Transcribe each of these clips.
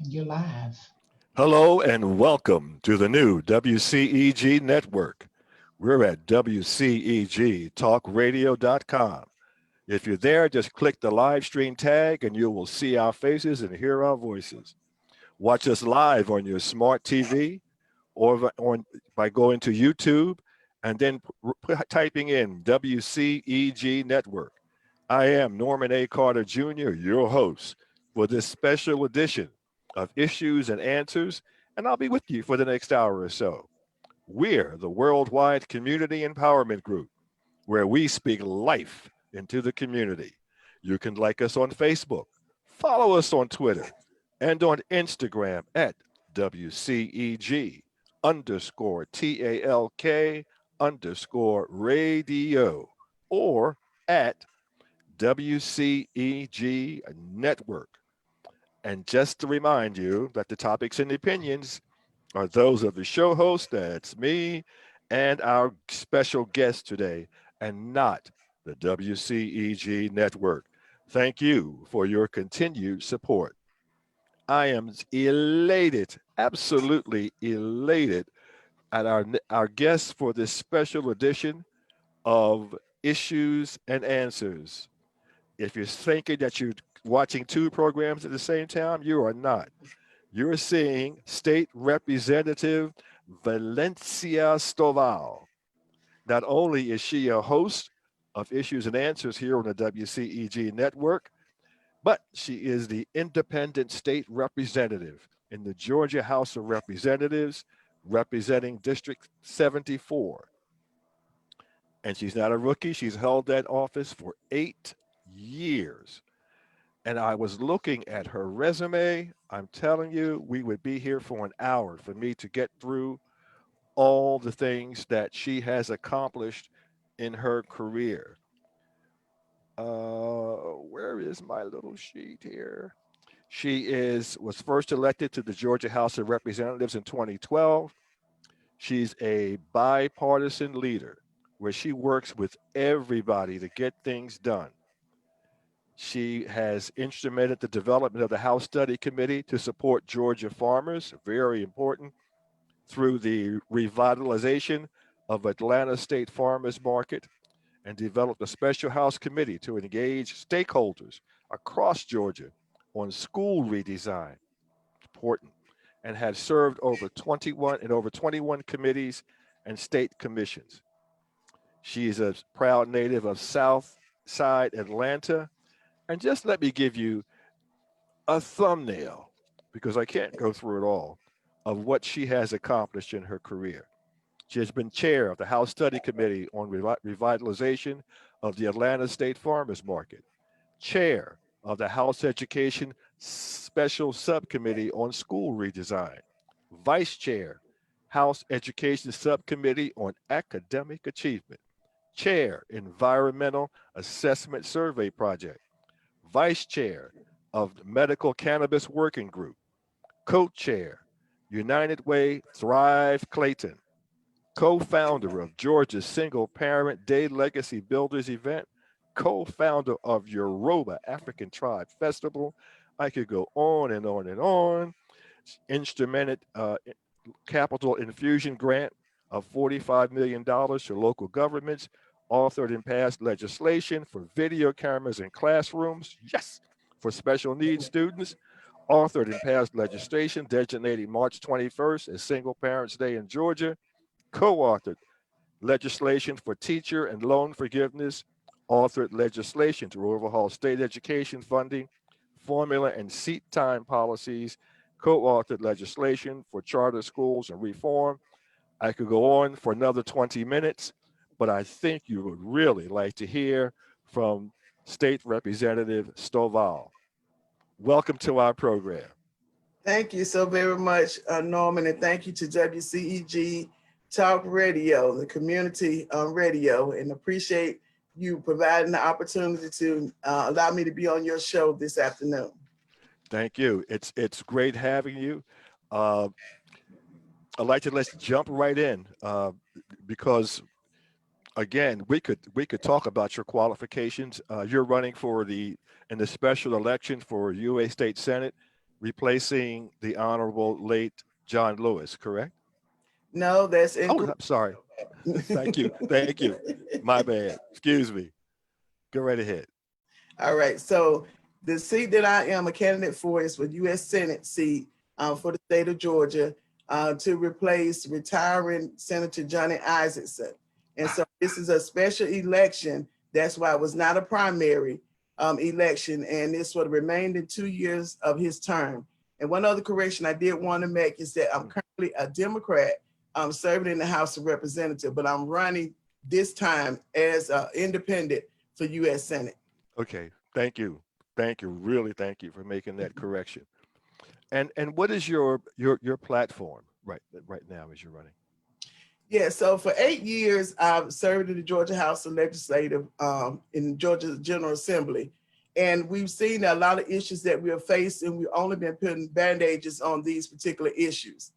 You're live. Hello and welcome to the new WCEG Network. We're at WCEGTalkRadio.com. If you're there, just click the live stream tag and you will see our faces and hear our voices. Watch us live on your smart TV or by going to YouTube and then typing in WCEG Network. I am Norman A. Carter Jr., your host for this special edition of Issues and Answers, and I'll be with you for the next hour or so. We're the Worldwide Community Empowerment Group, where we speak life into the community. You can like us on Facebook, follow us on Twitter, and on Instagram at WCEG underscore TALK underscore radio or at WCEG Network. And just to remind you that the topics and opinions are those of the show host, that's me, and our special guest today, and not the WCEG Network. Thank you for your continued support. I am elated, absolutely elated at our guest for this special edition of Issues and Answers. If you're thinking that you're watching two programs at the same time, you are not. You're seeing State Representative Valencia Stovall. Not only is she a host of Issues and Answers here on the WCEG network, but she is the independent state representative in the Georgia House of Representatives, representing District 74. And she's not a rookie. She's held that office for 8 years. And I was looking at her resume. I'm telling you, we would be here for an hour for me to get through all the things that she has accomplished in her career. Where is my little sheet here? She was first elected to the Georgia House of Representatives in 2012. She's a bipartisan leader where she works with everybody to get things done. She has instrumented the development of the House Study Committee to support Georgia farmers, very important, through the revitalization of Atlanta State Farmers Market, and developed a special House committee to engage stakeholders across Georgia on school redesign, important, and has served over 21 committees and state commissions. She is a proud native of South Side Atlanta. And just let me give you a thumbnail, because I can't go through it all, of what she has accomplished in her career. She has been chair of the House Study Committee on Revitalization of the Atlanta State Farmers Market, chair of the House Education Special Subcommittee on School Redesign, vice chair, House Education Subcommittee on Academic Achievement, chair, Environmental Assessment Survey Project, vice chair of the Medical Cannabis Working Group, co-chair, United Way Thrive Clayton, co-founder of Georgia's Single Parent Day Legacy Builders event, co-founder of Yoruba African Tribe Festival. I could go on and on and on. Instrumented capital infusion grant of $45 million to local governments, authored and passed legislation for video cameras in classrooms, yes, for special needs students, authored and passed legislation designating March 21st as Single Parents Day in Georgia, co-authored legislation for teacher and loan forgiveness, authored legislation to overhaul state education funding, formula and seat time policies, co-authored legislation for charter schools and reform. I could go on for another 20 minutes, but I think you would really like to hear from State Representative Stovall. Welcome to our program. Thank you so very much, Norman, and thank you to WCEG Talk Radio, the community radio, and appreciate you providing the opportunity to allow me to be on your show this afternoon. Thank you. It's great having you. Uh, I'd like to let's jump right in because again we could talk about your qualifications. You're running for the in the special election for US State Senate replacing the Honorable late John Lewis, correct? No, that's Oh, incorrect. I'm sorry. Thank you. Thank you. My bad. Excuse me. Go right ahead. All right. So the seat that I am a candidate for is for US Senate seat for the state of Georgia to replace retiring Senator Johnny Isakson. And so this is a special election. That's why it was not a primary election. And this would remain in 2 years of his term. And one other correction I did want to make is that I'm currently a Democrat serving in the House of Representatives, but I'm running this time as an independent for US Senate. Okay. Thank you. Thank you. Really thank you for making that correction. And what is your platform right now as you're running? Yeah, so for 8 years, I've served in the Georgia House of Legislative in Georgia General Assembly. And we've seen a lot of issues that we are facing. We've only been putting band-aids on these particular issues.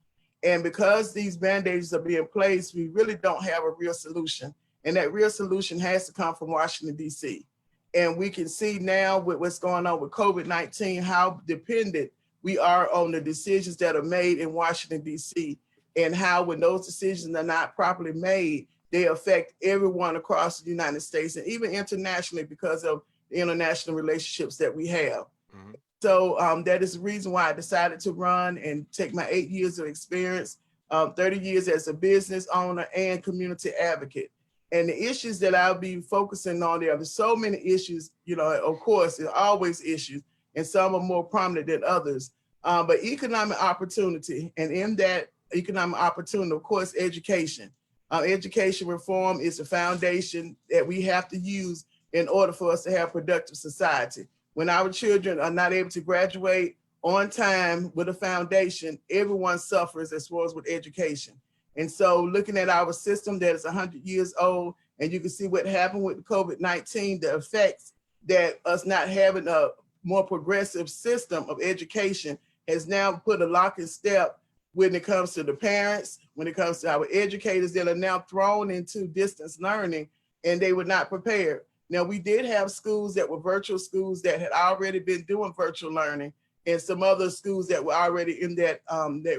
And because these band-aids are being placed, we really don't have a real solution. And that real solution has to come from Washington, D.C. And we can see now with what's going on with COVID-19, how dependent we are on the decisions that are made in Washington, D.C., and how when those decisions are not properly made, they affect everyone across the United States and even internationally because of the international relationships that we have. Mm-hmm. So that is the reason why I decided to run and take my 8 years of experience, 30 years as a business owner and community advocate. And the issues that I'll be focusing on, there's so many issues, of course, there are always issues, and some are more prominent than others. But economic opportunity, and in that economic opportunity, of course, education. Education reform is the foundation that we have to use in order for us to have productive society. When our children are not able to graduate on time with a foundation, everyone suffers as far as with education. And so looking at our system that is 100 years old, and you can see what happened with COVID-19, the effects that us not having a more progressive system of education has now put a lock and step when it comes to the parents, when it comes to our educators that are now thrown into distance learning, and they were not prepared. Now, we did have schools that were virtual schools that had already been doing virtual learning, and some other schools that were already in that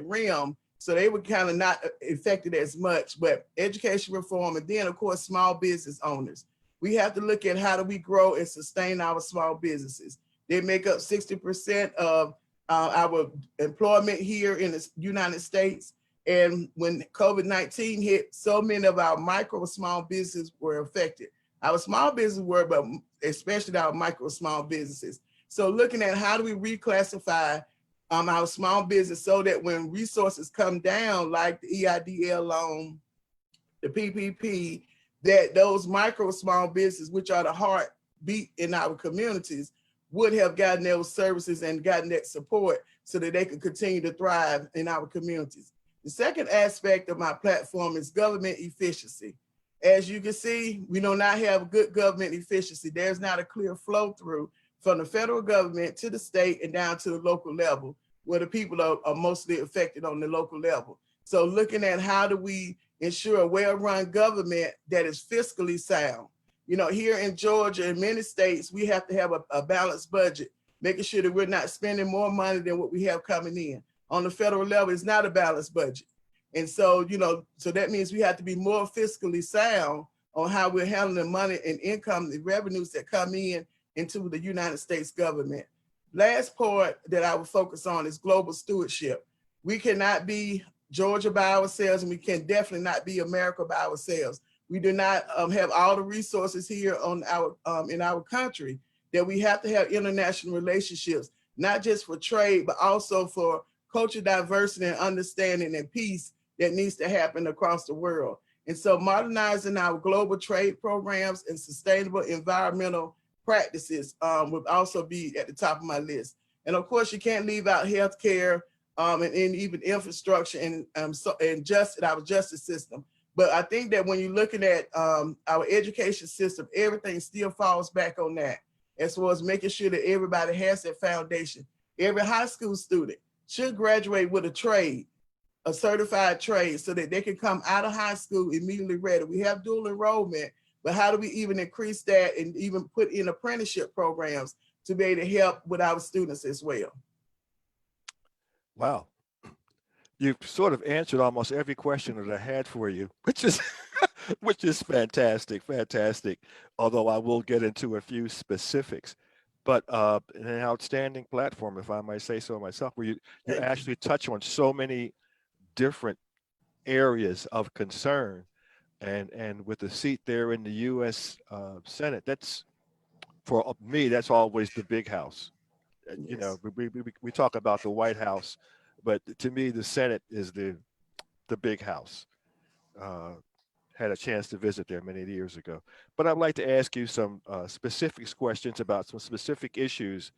realm. So they were kind of not affected as much, but education reform, and then of course, small business owners. We have to look at how do we grow and sustain our small businesses. They make up 60% of our employment here in the United States. And when COVID-19 hit, so many of our micro small businesses were affected. Our small businesses were, but especially our micro small businesses. So looking at how do we reclassify our small business so that when resources come down, like the EIDL loan, the PPP, that those micro small businesses, which are the heartbeat in our communities, would have gotten those services and gotten that support so that they could continue to thrive in our communities. The second aspect of my platform is government efficiency. As you can see, we do not have good government efficiency. There's not a clear flow through from the federal government to the state and down to the local level, where the people are mostly affected on the local level. So looking at how do we ensure a well-run government that is fiscally sound. Here in Georgia and many states, we have to have a balanced budget, making sure that we're not spending more money than what we have coming in. On the federal level, it's not a balanced budget. And so, so that means we have to be more fiscally sound on how we're handling money and income, the revenues that come in into the United States government. Last part that I will focus on is global stewardship. We cannot be Georgia by ourselves, and we can definitely not be America by ourselves. We do not have all the resources here on in our country that we have to have international relationships, not just for trade, but also for cultural diversity and understanding and peace that needs to happen across the world. And so modernizing our global trade programs and sustainable environmental practices would also be at the top of my list. And of course, you can't leave out healthcare and even infrastructure and our justice system. But I think that when you're looking at our education system, everything still falls back on that, as well as making sure that everybody has that foundation. Every high school student should graduate with a trade, a certified trade, so that they can come out of high school immediately ready. We have dual enrollment, but how do we even increase that and even put in apprenticeship programs to be able to help with our students as well? Wow. You've sort of answered almost every question that I had for you, which is which is fantastic, fantastic. Although I will get into a few specifics, but an outstanding platform, if I might say so myself, where you Thank you. actually touch on so many different areas of concern, and with the seat there in the U.S. Senate, that's for me, that's always the big house. You know, Yes. we talk about the White House, but to me, the Senate is the big house. Uh, had a chance to visit there many years ago. But I'd like to ask you some specific questions about some specific issues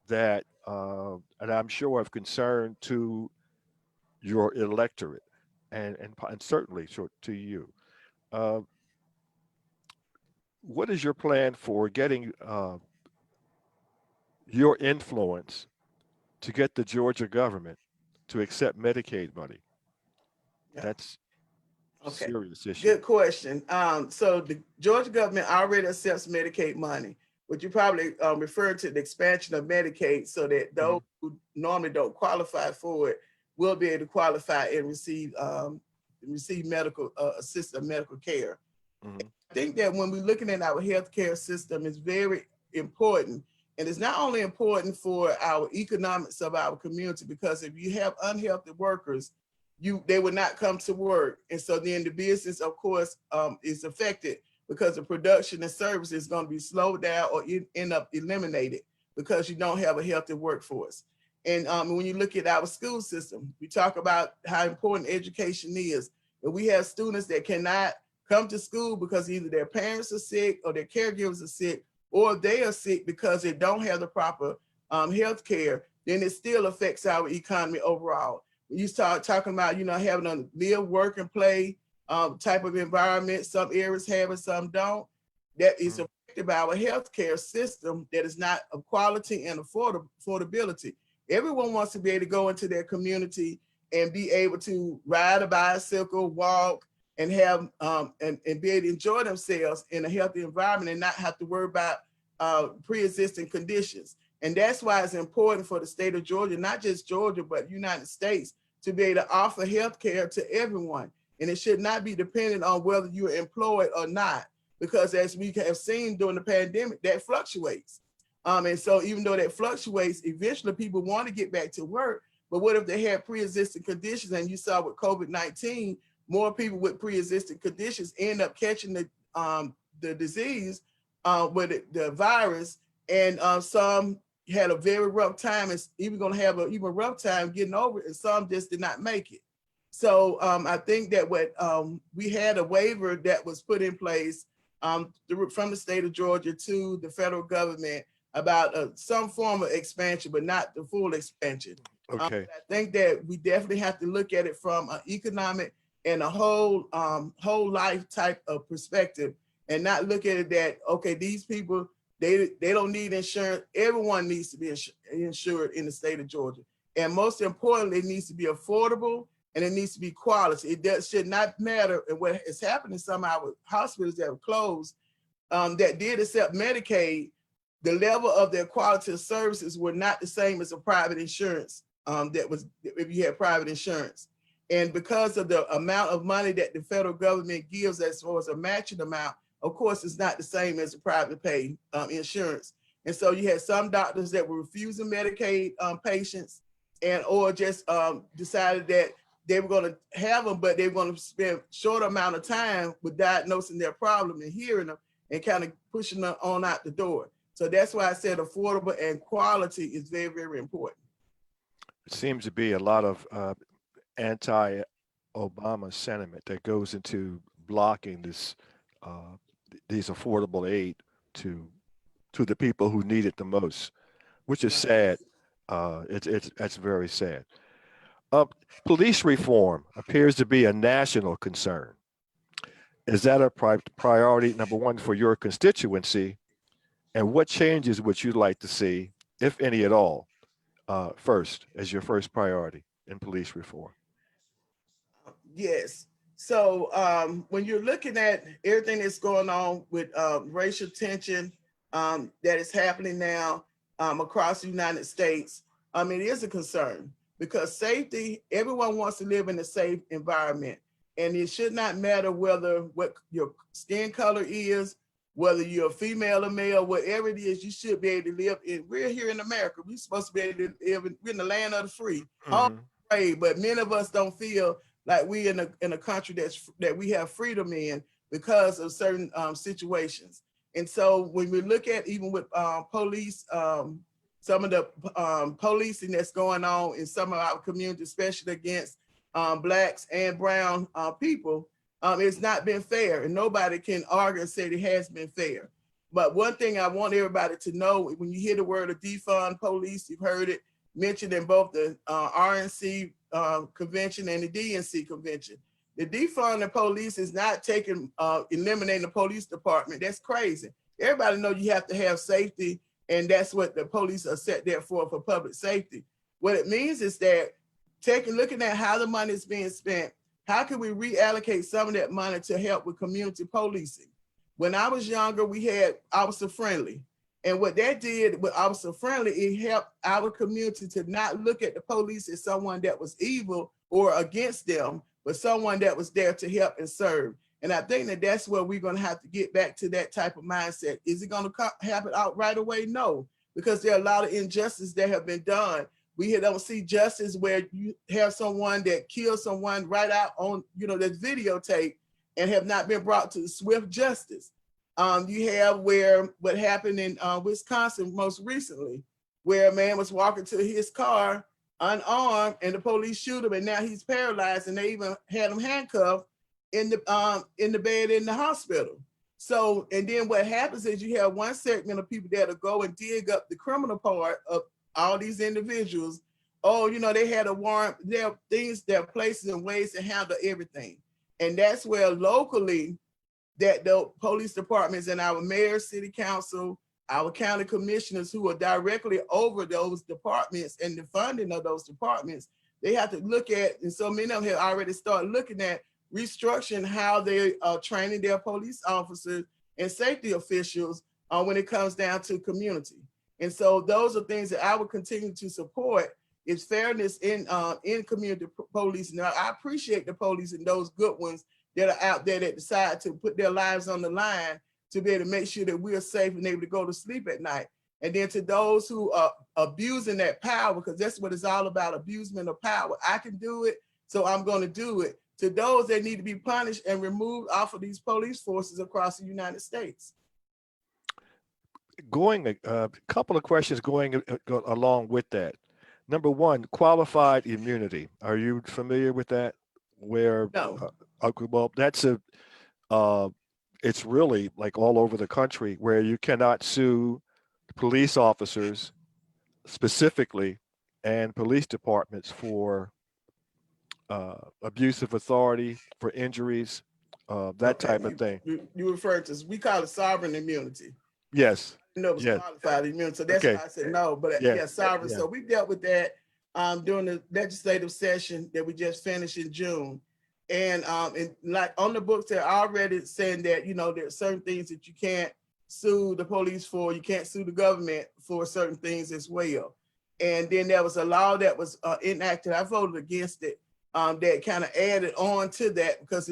that, and I'm sure of concern to your electorate, and certainly to you. Uh, what is your plan for getting your influence to get the Georgia government to accept Medicaid money? Yeah. That's a Okay. serious issue. Good question. So the Georgia government already accepts Medicaid money, but you probably referred to the expansion of Medicaid so that those Hmm. who normally don't qualify for it will be able to qualify and receive medical assistance, medical care. Hmm. I think that when we're looking at our healthcare system, it's very important. And it's not only important for our economics of our community, because if you have unhealthy workers, they would not come to work. And so then the business, of course, is affected because the production and service is going to be slowed down or end up eliminated because you don't have a healthy workforce. And when you look at our school system, we talk about how important education is. And we have students that cannot come to school because either their parents are sick or their caregivers are sick, or they are sick because they don't have the proper health care, then it still affects our economy overall. When you start talking about, having a live, work, and play type of environment, some areas have it, some don't, that is affected by our healthcare system that is not of quality and affordability. Everyone wants to be able to go into their community and be able to ride a bicycle, walk, and have and be able to enjoy themselves in a healthy environment and not have to worry about pre-existing conditions. And that's why it's important for the state of Georgia, not just Georgia, but United States, to be able to offer health care to everyone. And it should not be dependent on whether you're employed or not, because as we have seen during the pandemic, that fluctuates. And so even though that fluctuates, eventually people want to get back to work. But what if they had pre-existing conditions? And you saw with COVID-19, more people with pre-existing conditions end up catching the disease with the virus, and some had a very rough time, and even going to have an even rough time getting over it, and some just did not make it. So I think that what we had a waiver that was put in place from the state of Georgia to the federal government about some form of expansion, but not the full expansion. Okay. I think that we definitely have to look at it from an economic and a whole life type of perspective, and not look at it that, okay, these people, they don't need insurance. Everyone needs to be insured in the state of Georgia, and most importantly, it needs to be affordable and it needs to be quality. Should not matter. And what has happened in some of our hospitals that have closed, that did accept Medicaid, the level of their quality of services were not the same as a private insurance. That was if you had private insurance. And because of the amount of money that the federal government gives as far as a matching amount, of course, it's not the same as a private pay insurance. And so you had some doctors that were refusing Medicaid patients, and or just decided that they were going to have them, but they were going to spend short amount of time with diagnosing their problem and hearing them and kind of pushing them on out the door. So that's why I said affordable and quality is very, very important. It seems to be a lot of anti-Obama sentiment that goes into blocking uh, these affordable aid to to the people who need it the most, which is Right. sad. It's that's very sad. Uh, Police reform appears to be a national concern. Is that a priority number one for your constituency? And what changes would you like to see, if any at all, first as your first priority in police reform? Yes. So when you're looking at everything that's going on with racial tension that is happening now across the United States, it is a concern. because safety, everyone wants to live in a safe environment. And it should not matter what your skin color is, whether you're a female or male, whatever it is, you should be able to live in. We're here in America. We're supposed to be able to live we're in the land of the free. But many of us don't feel like we in a country that we have freedom in because of certain situations. And so when we look at even with police, some of the policing that's going on in some of our communities, especially against Blacks and brown people, it's not been fair, and nobody can argue and say it has been fair. But one thing I want everybody to know, when you hear the word of defund police, you've heard it mentioned in both the RNC convention and the DNC convention. The defund the police is not eliminating the police department. That's crazy. Everybody knows you have to have safety, and that's what the police are set there for public safety. What it means is that looking at how the money is being spent, how can we reallocate some of that money to help with community policing? When I was younger, we had Officer Friendly. And what that did with Officer Friendly, it helped our community to not look at the police as someone that was evil or against them, but someone that was there to help and serve. And I think that that's where we're going to have to get back to that type of mindset. Is it going to happen out right away? No, because there are a lot of injustices that have been done. We don't see justice where you have someone that kills someone right out on, the videotape and have not been brought to swift justice. You have what happened in Wisconsin most recently, where a man was walking to his car unarmed and the police shoot him, and now he's paralyzed, and they even had him handcuffed in the bed in the hospital. So, and then what happens is you have one segment of people that'll go and dig up the criminal part of all these individuals. Oh, they had a warrant. There are places and ways to handle everything. And that's where locally that the police departments and our mayor, city council, our county commissioners who are directly over those departments and the funding of those departments, they have to look at, and so many of them have already started looking at restructuring how they are training their police officers and safety officials when it comes down to community. And so those are things that I would continue to support, is fairness in community policing. Now, I appreciate the police and those good ones that are out there that decide to put their lives on the line to be able to make sure that we're safe and able to go to sleep at night. And then to those who are abusing that power, because that's what it's all about, abusement of power. I can do it, so I'm going to do it. To those that need to be punished and removed off of these police forces across the United States. A couple of questions going along with that. Number one, qualified immunity. Are you familiar with that? Where no. Well, that's it's really like all over the country where you cannot sue police officers specifically and police departments for abuse of authority, for injuries, that type of thing. You refer to, we call it sovereign immunity. Yes. No, it was qualified immunity. So that's why I said no, but sovereign. Yeah. So we dealt with that during the legislative session that we just finished in June. And like on the books, they're already saying that, there are certain things that you can't sue the police for, you can't sue the government for certain things as well. And then there was a law that was enacted. I voted against it. That kind of added on to that because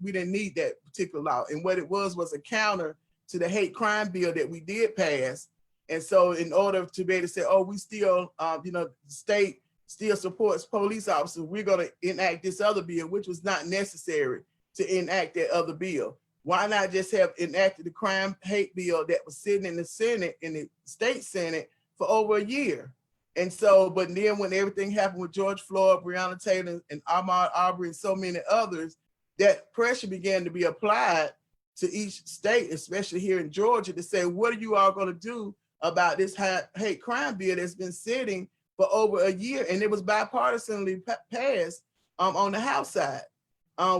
we didn't need that particular law. And what it was a counter to the hate crime bill that we did pass. And so in order to be able to say, oh, we still, the state still supports police officers, we're going to enact this other bill, which was not necessary to enact that other bill. Why not just have enacted the crime hate bill that was sitting in the Senate, in the state Senate, for over a year? And so, but then when everything happened with George Floyd, Breonna Taylor, and Ahmaud Arbery, and so many others, that pressure began to be applied to each state, especially here in Georgia, to say, what are you all going to do about this hate crime bill that's been sitting for over a year? And it was bipartisanly passed on the House side,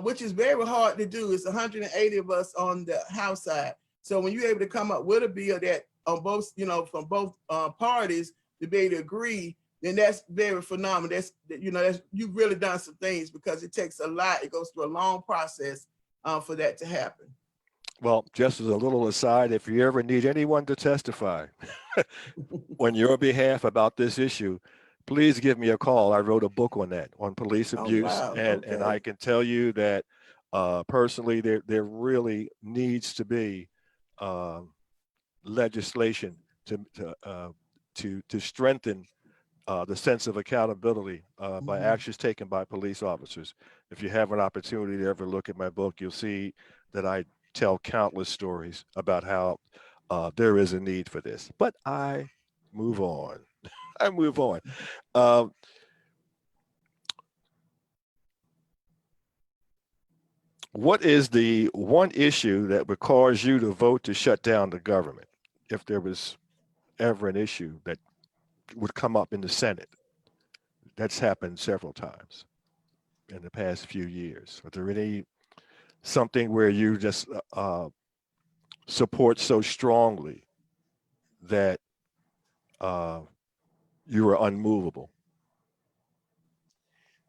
which is very hard to do. It's 180 of us on the House side. So when you're able to come up with a bill that on both, from both parties to be able to agree, then that's very phenomenal. You've really done some things, because it takes a lot. It goes through a long process for that to happen. Well, just as a little aside, if you ever need anyone to testify on your behalf about this issue, please give me a call. I wrote a book on that, on police Oh, abuse, wow. and I Okay. can tell you that personally, there really needs to be legislation to to strengthen the sense of accountability by Mhm. actions taken by police officers. If you have an opportunity to ever look at my book, you'll see that I tell countless stories about how there is a need for this. But I move on. I move on. Um, what is the one issue that would cause you to vote to shut down the government if there was ever an issue that would come up in the Senate? That's happened several times in the past few years. Are there any something where you just support so strongly that uh, you are unmovable?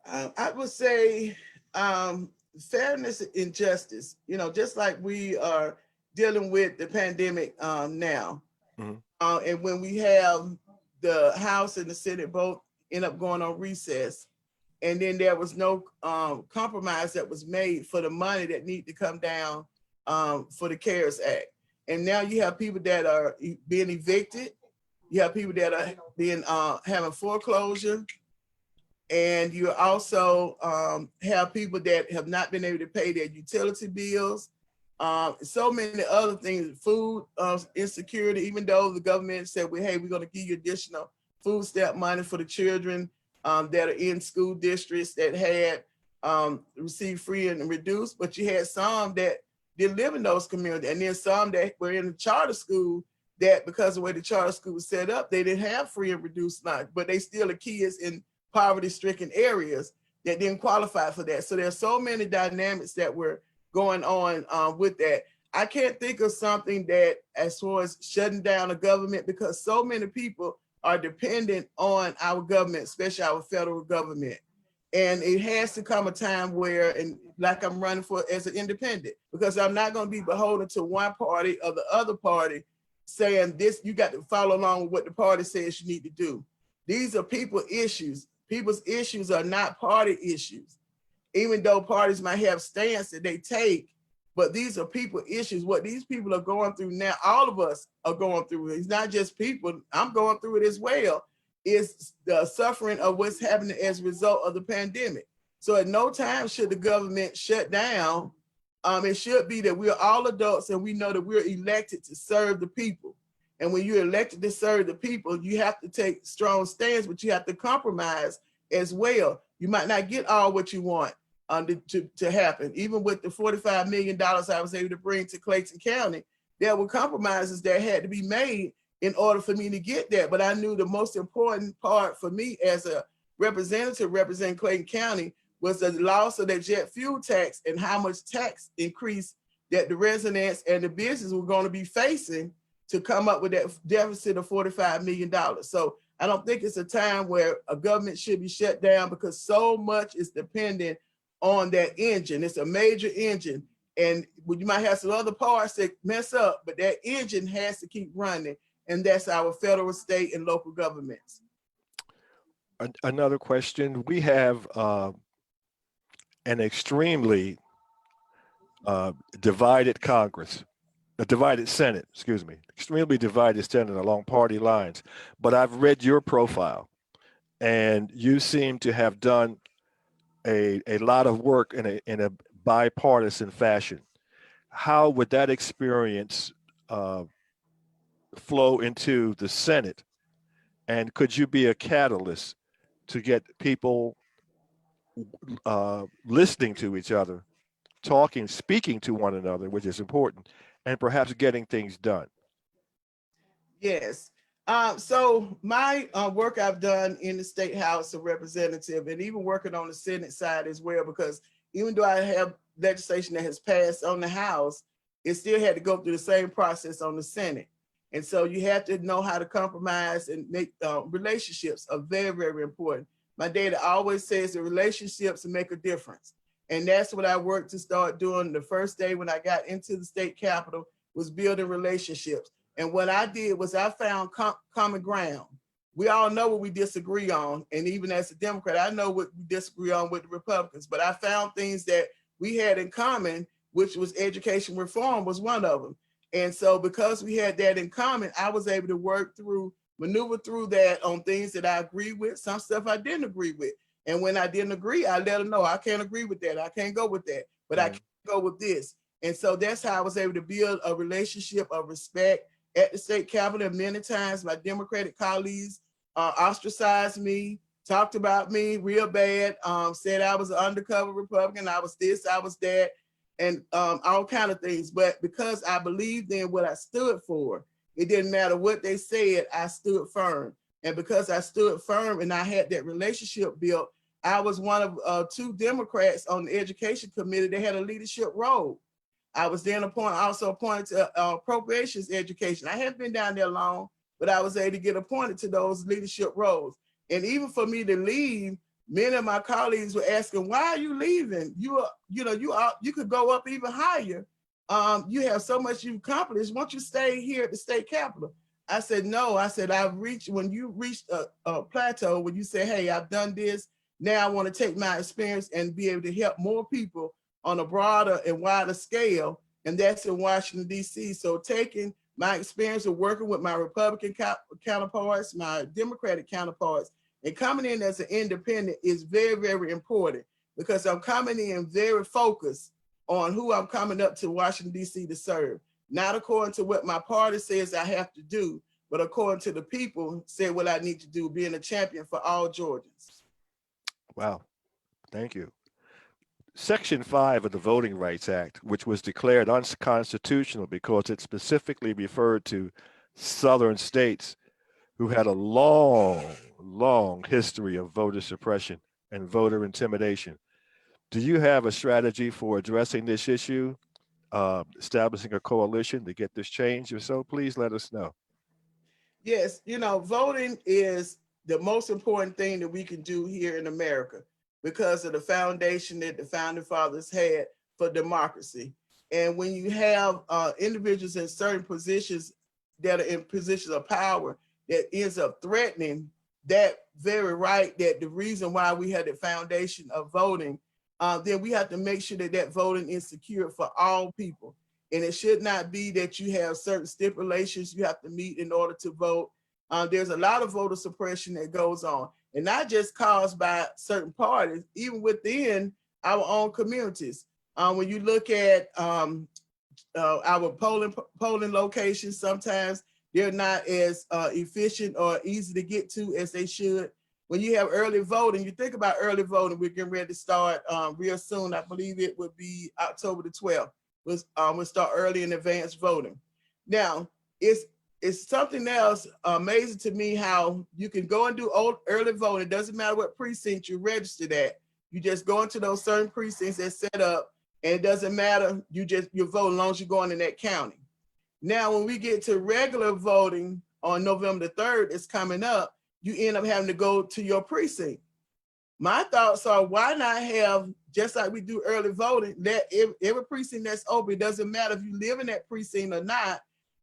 I would say fairness and justice, you know, just like we are dealing with the pandemic now. Mhm. And when we have the House and the Senate both end up going on recess, and then there was no compromise that was made for the money that need to come down for the CARES Act. And now you have people that are being evicted. You have people that are being having foreclosure, and you also have people that have not been able to pay their utility bills. So many other things, food insecurity, even though the government said, well, hey, we're going to give you additional food stamp money for the children that are in school districts that had received free and reduced, but you had some that didn't live in those communities, and then some that were in the charter school that, because of the way the charter school was set up, they didn't have free and reduced lunch, but they still are kids in poverty-stricken areas that didn't qualify for that. So there's so many dynamics that were going on with that. I can't think of something that, as far as shutting down the government, because so many people are dependent on our government, especially our federal government. And it has to come a time where, and like I'm running for as an independent, because I'm not going to be beholden to one party or the other party saying this, you got to follow along with what the party says you need to do. These are people issues. People's issues are not party issues, even though parties might have stance that they take, but these are people issues. What these people are going through now, all of us are going through it. It's not just people, I'm going through it as well, is the suffering of what's happening as a result of the pandemic. So at no time should the government shut down. It should be that we're all adults and we know that we're elected to serve the people. And when you're elected to serve the people, you have to take strong stands, but you have to compromise as well. You might not get all what you want to happen. Even with the $45 million I was able to bring to Clayton County, there were compromises that had to be made in order for me to get that. But I knew the most important part for me as a representative representing Clayton County was the loss of that jet fuel tax and how much tax increase that the residents and the business were going to be facing to come up with that deficit of $45 million. So I don't think it's a time where a government should be shut down, because so much is dependent on that engine. It's a major engine. And you might have some other parts that mess up, but that engine has to keep running. And that's our federal, state, and local governments. Another question. We have an extremely divided Congress, a divided Senate, excuse me, extremely divided Senate along party lines. But I've read your profile, and you seem to have done a lot of work in a bipartisan fashion. How would that experience flow into the Senate? And could you be a catalyst to get people listening to each other, talking, speaking to one another, which is important, and perhaps getting things done? Yes. So my work I've done in the State House of Representative, and even working on the Senate side as well, because even though I have legislation that has passed on the House, it still had to go through the same process on the Senate. And so you have to know how to compromise and make relationships are very, very important. My dad always says the relationships make a difference. And that's what I worked to start doing the first day when I got into the state capitol, was building relationships. And what I did was I found common ground. we all know what we disagree on. And even as a Democrat, I know what we disagree on with the Republicans, but I found things that we had in common, which was education reform was one of them. And so because we had that in common, I was able to maneuver through that on things that I agree with, some stuff I didn't agree with. And when I didn't agree, I let them know I can't agree with that. I can't go with that, but I can go with this. And so that's how I was able to build a relationship of respect at the state capitol. And many times my Democratic colleagues ostracized me, talked about me real bad, said I was an undercover Republican, I was this, I was that, and all kind of things. But because I believed in what I stood for, it didn't matter what they said, I stood firm. And because I stood firm and I had that relationship built, I was one of 2 Democrats on the education committee that had a leadership role. I was then also appointed to appropriations education. I hadn't been down there long, but I was able to get appointed to those leadership roles. And even for me to leave, many of my colleagues were asking, why are you leaving? You could go up even higher. You have so much you've accomplished. Why don't you stay here at the state capitol? I said, no. I said, when you reached a plateau, when you say, hey, I've done this, now I want to take my experience and be able to help more people on a broader and wider scale, and that's in Washington, D.C. So taking my experience of working with my Republican counterparts, my Democratic counterparts, and coming in as an independent is very, very important, because I'm coming in very focused on who I'm coming up to Washington, D.C. to serve, not according to what my party says I have to do, but according to the people say what I need to do, being a champion for all Georgians. Wow, thank you. Section 5 of the Voting Rights Act, which was declared unconstitutional because it specifically referred to southern states who had a long history of voter suppression and voter intimidation. Do you have a strategy for addressing this issue, establishing a coalition to get this changed? If so, please let us know. Yes, voting is the most important thing that we can do here in America, because of the foundation that the founding fathers had for democracy. And when you have individuals in certain positions that are in positions of power that ends up threatening that very right, that the reason why we had the foundation of voting, then we have to make sure that that voting is secure for all people. And it should not be that you have certain stipulations you have to meet in order to vote. There's a lot of voter suppression that goes on, and not just caused by certain parties, even within our own communities. When you look at our polling locations, sometimes they're not as efficient or easy to get to as they should. When you have early voting, you think about early voting, we're getting ready to start real soon. I believe it would be October the 12th. We'll start early and advanced voting. Now, it's something else amazing to me how you can go and do early voting. It doesn't matter what precinct you're registered at. You just go into those certain precincts that's set up, and it doesn't matter. You vote as long as you're going in that county. Now, when we get to regular voting on November the 3rd, it's coming up, you end up having to go to your precinct. My thoughts are, why not have, just like we do early voting, let every precinct that's open, it doesn't matter if you live in that precinct or not,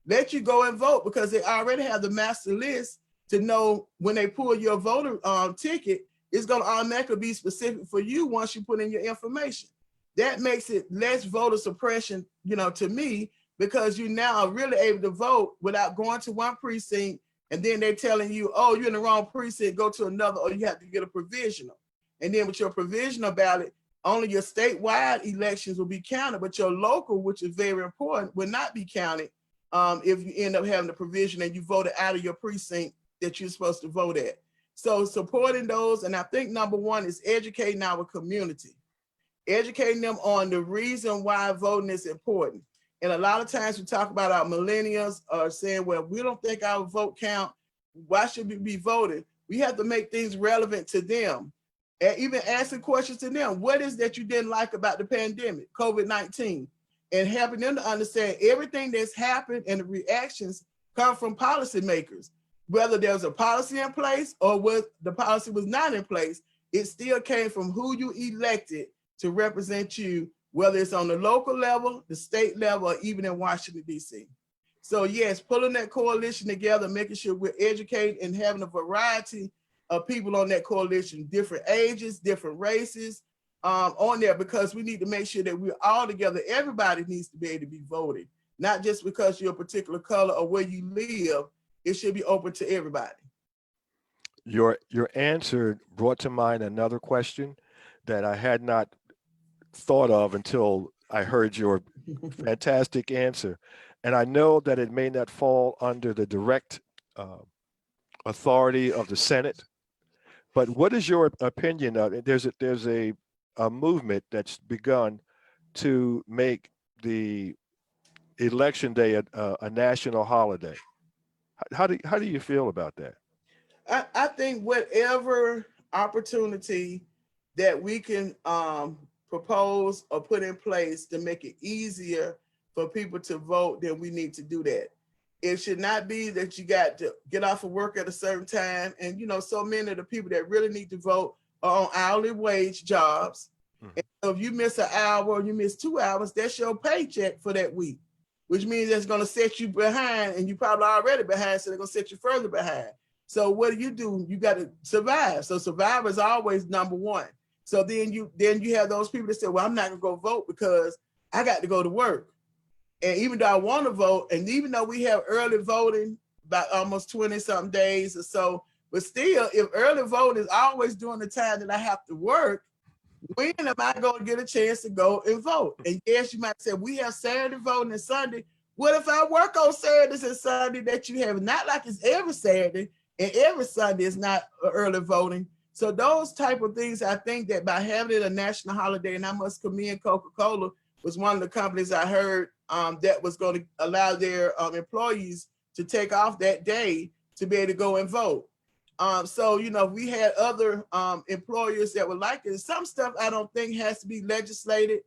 let you go and vote, because they already have the master list to know when they pull your voter ticket, it's going to automatically be specific for you once you put in your information. That makes it less voter suppression, to me, because you now are really able to vote without going to one precinct and then they're telling you, oh, you're in the wrong precinct, go to another, or you have to get a provisional. And then with your provisional ballot, only your statewide elections will be counted, but your local, which is very important, will not be counted if you end up having a provision and you voted out of your precinct that you're supposed to vote at. So supporting those, and I think number one is educating our community, educating them on the reason why voting is important. And a lot of times we talk about our millennials are saying, well, we don't think our vote count. Why should we be voting? We have to make things relevant to them. And even asking questions to them. What is that you didn't like about the pandemic, COVID-19? And helping them to understand everything that's happened and the reactions come from policymakers. Whether there's a policy in place or whether the policy was not in place, it still came from who you elected to represent you, whether it's on the local level, the state level, or even in Washington, D.C. So yes, pulling that coalition together, making sure we're educating and having a variety of people on that coalition, different ages, different races on there, because we need to make sure that we're all together. Everybody needs to be able to be voted, not just because you're a particular color or where you live. It should be open to everybody. Your answer brought to mind another question that I had not thought of until I heard your fantastic answer. And I know that it may not fall under the direct authority of the Senate, but what is your opinion of it? There's a movement that's begun to make the election day a national holiday. How do you feel about that? I think whatever opportunity that we can propose or put in place to make it easier for people to vote, then we need to do that. It should not be that you got to get off of work at a certain time. And, you know, so many of the people that really need to vote are on hourly wage jobs. And so if you miss an hour or you miss 2 hours, that's your paycheck for that week, which means that's going to set you behind, and you probably already behind, so they're going to set you further behind. So what do? You got to survive. So survival is always number one. So then you have those people that say, well, I'm not gonna go vote because I got to go to work. And even though I want to vote, and even though we have early voting about almost 20 something days or so, but still, if early vote is always during the time that I have to work, when am I going to get a chance to go and vote? And yes, you might say, we have Saturday voting and Sunday. What if I work on Saturdays and Sunday that you have? Not like it's every Saturday and every Sunday is not early voting. So those type of things, I think that by having it a national holiday, and I must commend Coca-Cola, was one of the companies I heard that was going to allow their employees to take off that day to be able to go and vote. So, you know, we had other employers that were like it. Some stuff I don't think has to be legislated.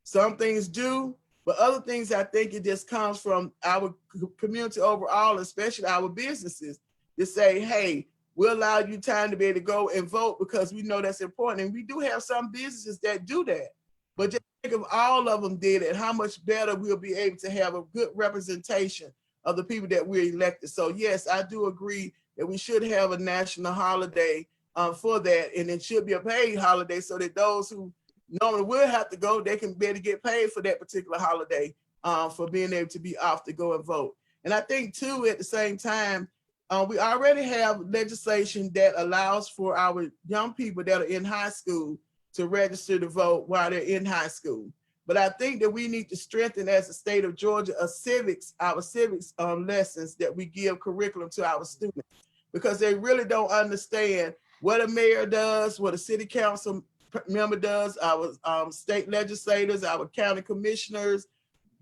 Some things do, but other things I think it just comes from our community overall, especially our businesses, to say, hey, we'll allow you time to be able to go and vote because we know that's important. And we do have some businesses that do that. But just think if all of them did it, how much better we'll be able to have a good representation of the people that we're elected. So yes, I do agree that we should have a national holiday for that. And it should be a paid holiday so that those who normally will have to go, they can be able to get paid for that particular holiday for being able to be off to go and vote. And I think too, at the same time, we already have legislation that allows for our young people that are in high school to register to vote while they're in high school. But I think that we need to strengthen, as the state of Georgia, our civics lessons that we give curriculum to our students, because they really don't understand what a mayor does, what a city council member does, our state legislators, our county commissioners,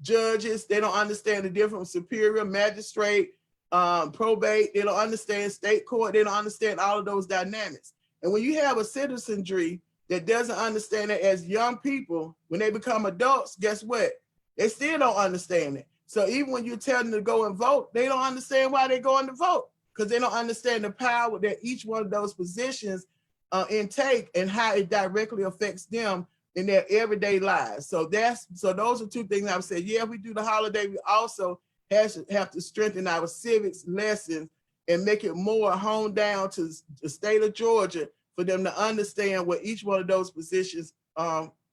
judges. They don't understand the difference from superior, magistrate, probate. They don't understand state court. They don't understand all of those dynamics. And when you have a citizenry that doesn't understand it as young people, when they become adults, guess what? They still don't understand it. So even when you tell them to go and vote, they don't understand why they're going to vote, because they don't understand the power that each one of those positions intake and how it directly affects them in their everyday lives. So those are two things I would say. Yeah, we do the holiday. We also have to strengthen our civics lessons and make it more honed down to the state of Georgia for them to understand what each one of those positions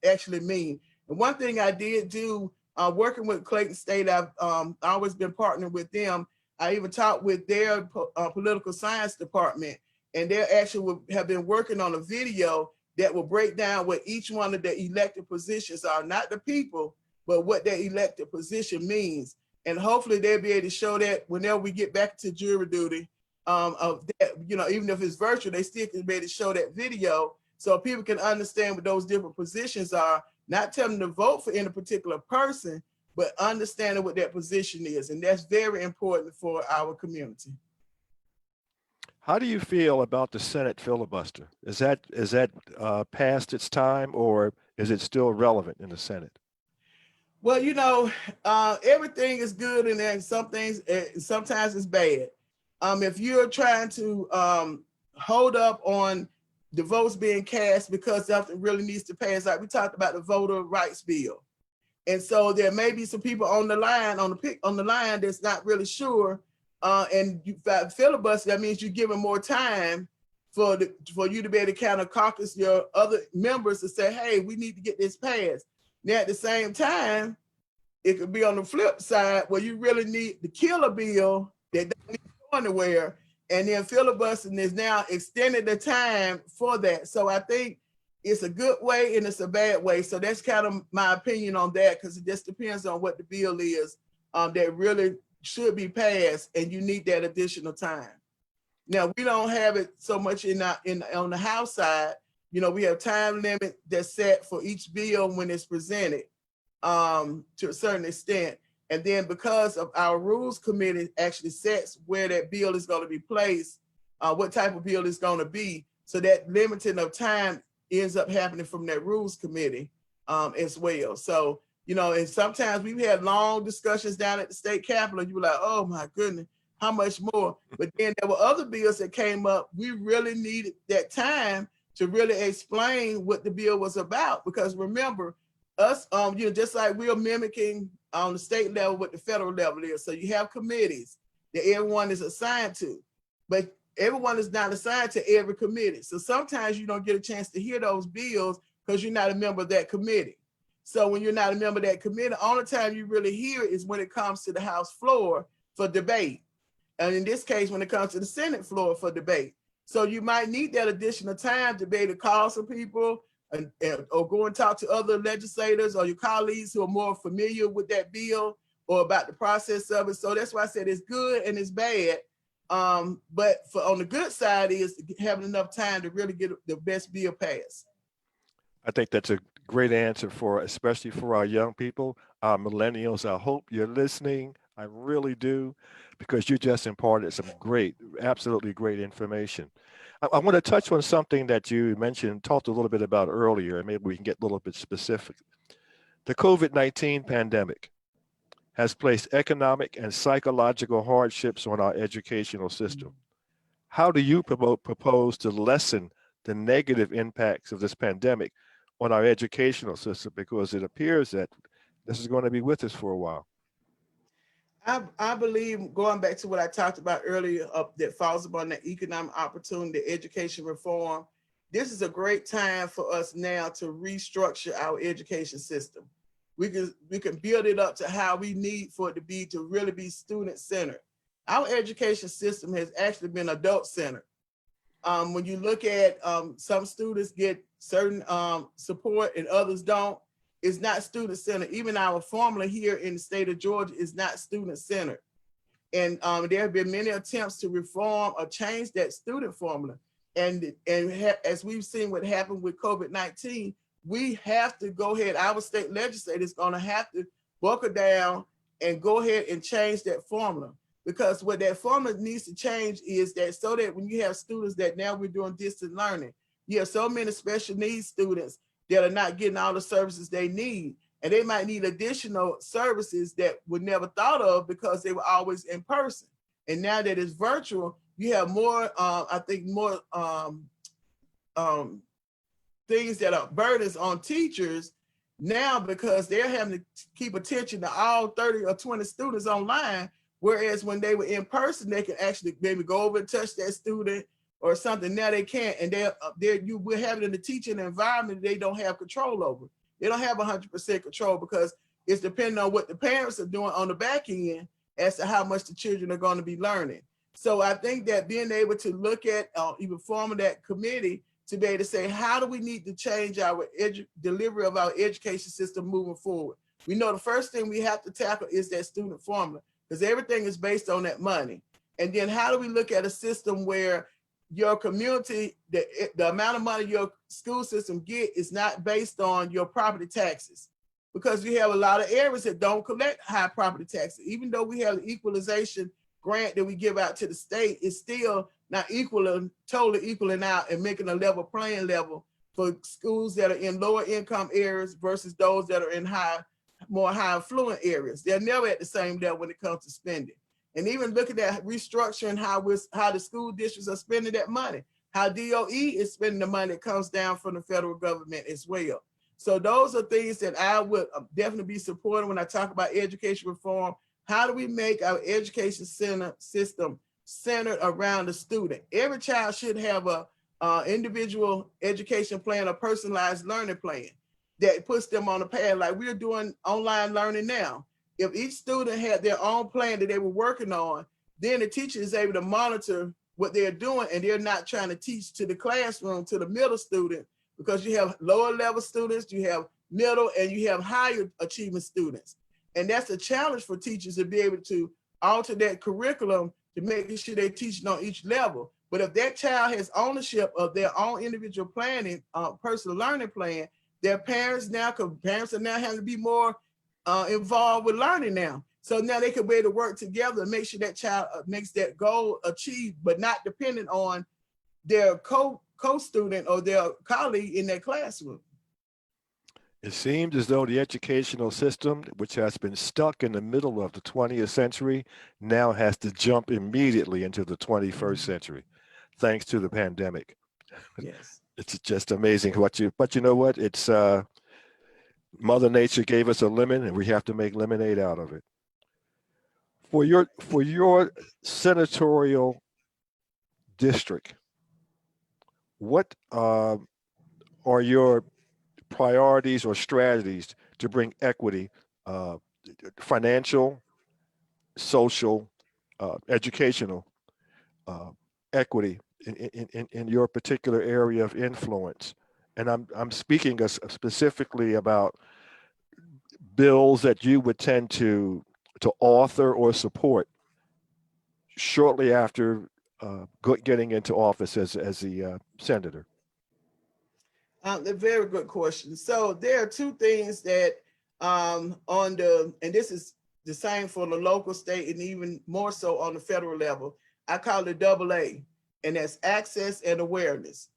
actually mean. And one thing I did do, working with Clayton State, I've always been partnering with them. I even talked with their political science department, and they actually have been working on a video that will break down what each one of the elected positions are, not the people, but what their elected position means. And hopefully they'll be able to show that whenever we get back to jury duty, of that, you know, even if it's virtual, they still can be able to show that video so people can understand what those different positions are, not tell them to vote for any particular person, but understanding what that position is. And that's very important for our community. How do you feel about the Senate filibuster? Is that past its time, or is it still relevant in the Senate? Well, you know, everything is good, and then some things, sometimes it's bad. If you're trying to hold up on the votes being cast because something really needs to pass, like we talked about the voter rights bill. And so there may be some people on the line, on the line that's not really sure. And you filibuster, that means you're giving more time for you to be able to kind of caucus your other members to say, hey, we need to get this passed. Now, at the same time, it could be on the flip side where you really need to kill a bill that doesn't need to go anywhere. And then filibustering is now extending the time for that. So I think it's a good way and it's a bad way. So that's kind of my opinion on that, because it just depends on what the bill is that really should be passed, and you need that additional time. Now, we don't have it so much on the House side. You know, we have time limit that's set for each bill when it's presented to a certain extent. And then because of our rules committee actually sets where that bill is going to be placed, what type of bill it's going to be. So that limiting of time ends up happening from that rules committee as well. So, you know, and sometimes we've had long discussions down at the state capitol. You were like, oh my goodness, how much more? But then there were other bills that came up. We really needed that time to really explain what the bill was about. Because remember, us, you know, just like we're mimicking on the state level what the federal level is. So you have committees that everyone is assigned to, but everyone is not assigned to every committee. So sometimes you don't get a chance to hear those bills because you're not a member of that committee. So when you're not a member of that committee, the only time you really hear is when it comes to the House floor for debate. And in this case, when it comes to the Senate floor for debate. So you might need that additional time to be able to call some people or go and talk to other legislators or your colleagues who are more familiar with that bill or about the process of it. So that's why I said it's good and it's bad. But on the good side is having enough time to really get the best bill passed. I think that's a great answer especially for our young people, our millennials. I hope you're listening. I really do, because you just imparted some great, absolutely great information. I want to touch on something that you mentioned, talked a little bit about earlier, and maybe we can get a little bit specific. The COVID-19 pandemic has placed economic and psychological hardships on our educational system. How do you propose to lessen the negative impacts of this pandemic on our educational system? Because it appears that this is going to be with us for a while. I believe, going back to what I talked about earlier, that falls upon the economic opportunity, education reform, this is a great time for us now to restructure our education system. We can build it up to how we need for it to be, to really be student-centered. Our education system has actually been adult-centered. When you look at some students get certain support and others don't, it's not student-centered. Even our formula here in the state of Georgia is not student-centered. And there have been many attempts to reform or change that student formula. And as we've seen what happened with COVID-19, we have to go ahead, our state legislature is gonna have to buckle down and go ahead and change that formula. Because what that formula needs to change is that, so that when you have students that now we're doing distant learning, you have so many special needs students that are not getting all the services they need. And they might need additional services that were never thought of because they were always in person. And now that it's virtual, you have more, I think more things that are burdens on teachers now, because they're having to keep attention to all 30 or 20 students online. Whereas when they were in person, they could actually maybe go over and touch that student or something. Now they can't, and we're having in the teaching environment they don't have control over. They don't have 100% control because it's depending on what the parents are doing on the back end as to how much the children are going to be learning. So I think that being able to look at even forming that committee to be able to say, how do we need to change our delivery of our education system moving forward? We know the first thing we have to tackle is that student formula, because everything is based on that money. And then how do we look at a system where your community, the amount of money your school system get is not based on your property taxes? Because you have a lot of areas that don't collect high property taxes. Even though we have the equalization grant that we give out to the state, it's still not totally equaling out and making a level playing level for schools that are in lower income areas versus those that are in more high affluent areas. They're never at the same level when it comes to spending. And even looking at restructuring how the school districts are spending that money, how DOE is spending the money that comes down from the federal government as well. So those are things that I would definitely be supporting when I talk about education reform. How do we make our education system centered around the student? Every child should have a individual education plan, a personalized learning plan that puts them on a path, like we're doing online learning now. If each student had their own plan that they were working on, then the teacher is able to monitor what they're doing, and they're not trying to teach to the classroom, to the middle student, because you have lower level students, you have middle, and you have higher achievement students. And that's a challenge for teachers to be able to alter that curriculum to make sure they're teaching on each level. But if that child has ownership of their own individual planning, personal learning plan, their parents now, because parents are now having to be more involved with learning now. So now they can be able to work together and make sure that child makes that goal achieved, but not dependent on their co-student or their colleague in their classroom. It seems as though the educational system, which has been stuck in the middle of the 20th century, now has to jump immediately into the 21st century, thanks to the pandemic. Yes. It's just amazing but you know what? It's Mother Nature gave us a lemon, and we have to make lemonade out of it. For your senatorial district, what are your priorities or strategies to bring equity, financial, social, educational equity in your particular area of influence? And I'm speaking specifically about bills that you would tend to author or support shortly after getting into office as the senator. A very good question. So there are two things that and this is the same for the local, state, and even more so on the federal level. I call it AA, and that's access and awareness.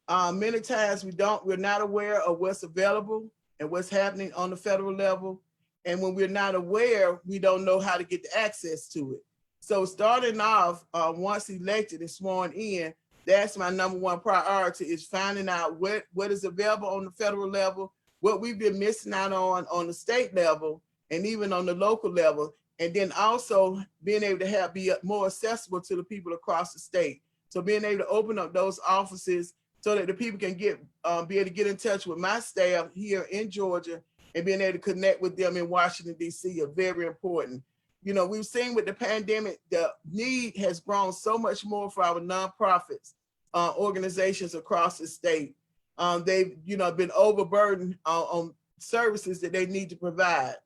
Many times we're not aware of what's available and what's happening on the federal level. And when we're not aware, we don't know how to get the access to it. So starting off, once elected and sworn in, that's my number one priority, is finding out what is available on the federal level, what we've been missing out on the state level, and even on the local level. And then also being able to be more accessible to the people across the state. So being able to open up those offices so that the people can be able to get in touch with my staff here in Georgia, and being able to connect with them in Washington, D.C. are very important. You know, we've seen with the pandemic, the need has grown so much more for our nonprofits, organizations across the state. They've, been overburdened on services that they need to provide.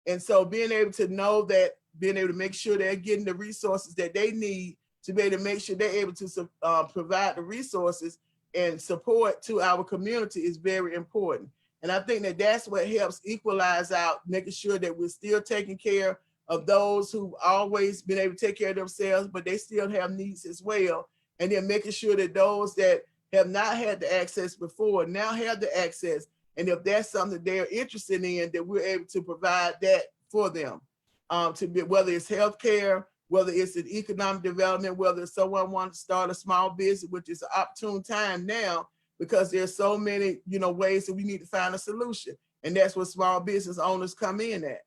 And so being able to know that, being able to make sure they're getting the resources that they need to be able to make sure they're able to provide the resources and support to our community is very important. And I think that that's what helps equalize out, making sure that we're still taking care of those who've always been able to take care of themselves, but they still have needs as well. And then making sure that those that have not had the access before now have the access. And if that's something they're interested in, that we're able to provide that for them. Whether it's healthcare, whether it's an economic development, whether someone wants to start a small business, which is an opportune time now, because there's so many, ways that we need to find a solution. And that's what small business owners come in at.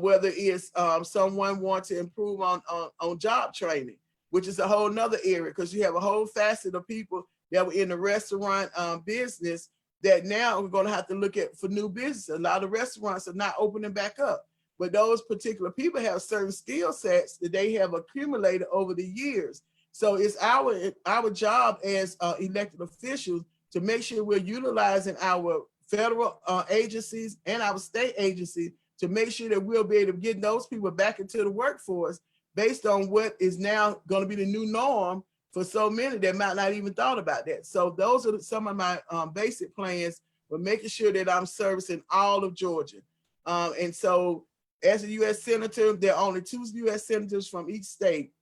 Whether it's someone wants to improve on job training, which is a whole nother area, because you have a whole facet of people that were in the restaurant business that now we're going to have to look at for new business. A lot of restaurants are not opening back up, but those particular people have certain skill sets that they have accumulated over the years. So it's our job as elected officials to make sure we're utilizing our federal agencies and our state agencies to make sure that we'll be able to get those people back into the workforce based on what is now going to be the new norm for so many that might not even thought about that. So those are some of my basic plans for making sure that I'm servicing all of Georgia. And so as a U.S. Senator, there are only 2 U.S. Senators from each state,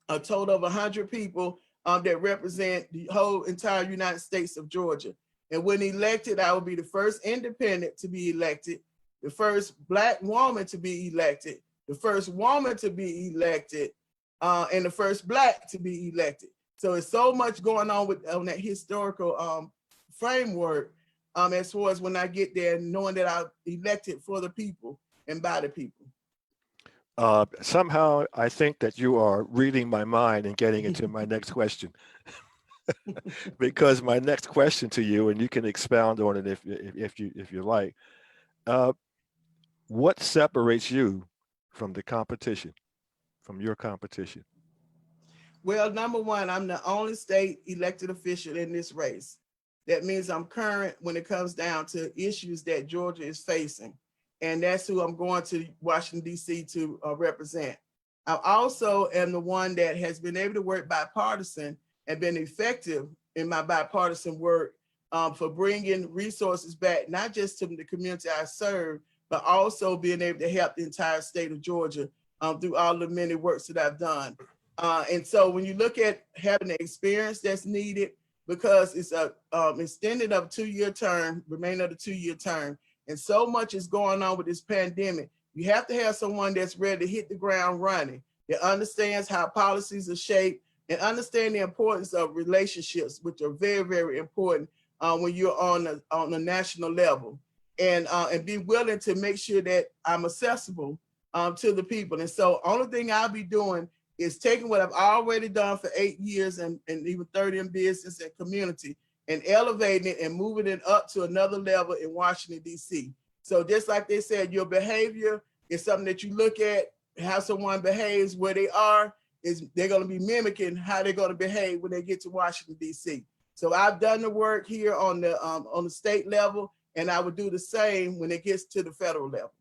a total of 100 people that represent the whole entire United States of Georgia. And when elected, I will be the first independent to be elected, the first Black woman to be elected, the first woman to be elected, and the first Black to be elected. So it's so much going on on that historical framework as far as when I get there, knowing that I'm elected for the people and by the people. Somehow I think that you are reading my mind and getting into my next question. Because my next question to you, and you can expound on it if you like, uh, what separates you from the competition, from your competition? Well, number one, I'm the only state elected official in this race. That means I'm current when it comes down to issues that Georgia is facing. And that's who I'm going to Washington, D.C. to represent. I also am the one that has been able to work bipartisan and been effective in my bipartisan work for bringing resources back, not just to the community I serve, but also being able to help the entire state of Georgia through all the many works that I've done. And so when you look at having the experience that's needed, because it's a extended of 2-year term, remainder of the 2-year term, and so much is going on with this pandemic, you have to have someone that's ready to hit the ground running, that understands how policies are shaped and understand the importance of relationships, which are very, very important when you're on a national level, and be willing to make sure that I'm accessible to the people. And so only thing I'll be doing is taking what I've already done for 8 years and even 30 in business and community and elevating it and moving it up to another level in Washington, D.C. So just like they said, your behavior is something that you look at, how someone behaves where they are, is they're going to be mimicking how they're going to behave when they get to Washington, D.C. So I've done the work here on the state level, and I would do the same when it gets to the federal level.